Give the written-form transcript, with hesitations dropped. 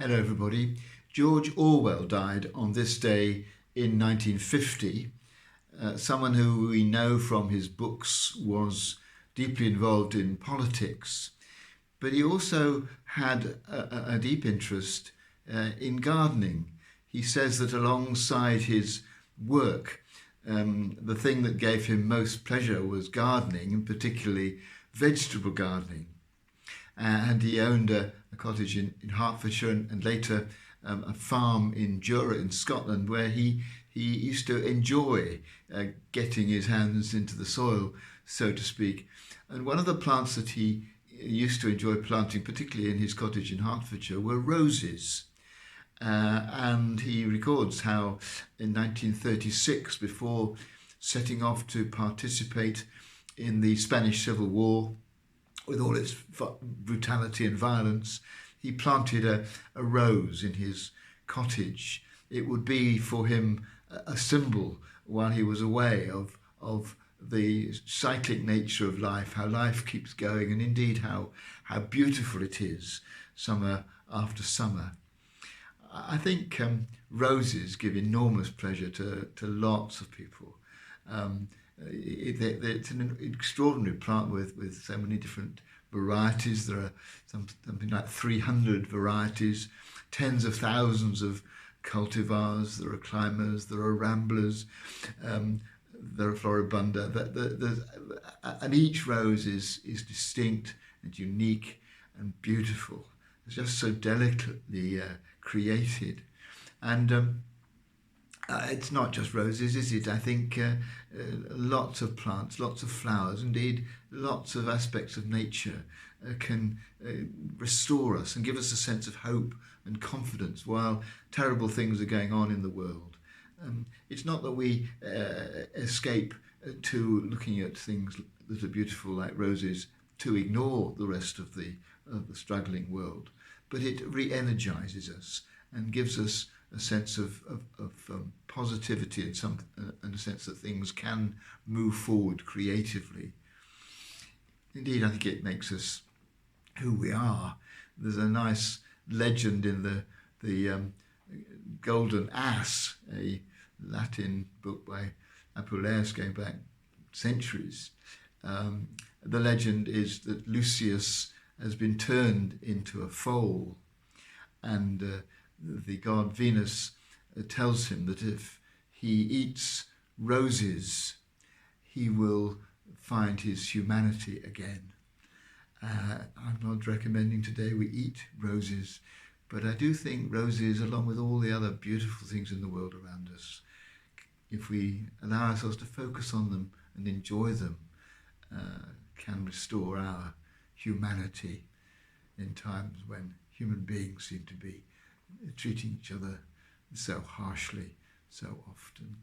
Hello everybody. George Orwell died on this day in 1950. Someone who we know from his books was deeply involved in politics, but he also had a deep interest in gardening. He says that alongside his work, the thing that gave him most pleasure was gardening, and particularly vegetable gardening. And he owned a cottage in Hertfordshire and later a farm in Jura in Scotland, where he used to enjoy getting his hands into the soil, so to speak. And one of the plants that he used to enjoy planting, particularly in his cottage in Hertfordshire, were roses. And he records how in 1936, before setting off to participate in the Spanish Civil War, with all its brutality and violence, he planted a rose in his cottage. It would be for him a symbol while he was away of the cyclic nature of life, how life keeps going, and indeed how beautiful it is summer after summer. I think roses give enormous pleasure to lots of people. It's an extraordinary plant with so many different varieties. There are something like 300 varieties, tens of thousands of cultivars. There are climbers, there are ramblers, there are floribunda. And each rose is distinct and unique and beautiful. It's just so delicately created. And it's not just roses, is it? I think lots of plants, lots of flowers, indeed lots of aspects of nature can restore us and give us a sense of hope and confidence while terrible things are going on in the world. It's not that we escape to looking at things that are beautiful like roses to ignore the rest of the struggling world, but it re-energizes us and gives us a sense of positivity and a sense that things can move forward creatively. Indeed, I think it makes us who we are. There's a nice legend in the Golden Ass, a Latin book by Apuleius going back centuries. The legend is that Lucius has been turned into a foal, and the god Venus tells him that if he eats roses, he will find his humanity again. I'm not recommending today we eat roses, but I do think roses, along with all the other beautiful things in the world around us, if we allow ourselves to focus on them and enjoy them, can restore our humanity in times when human beings seem to be treating each other so harshly so often.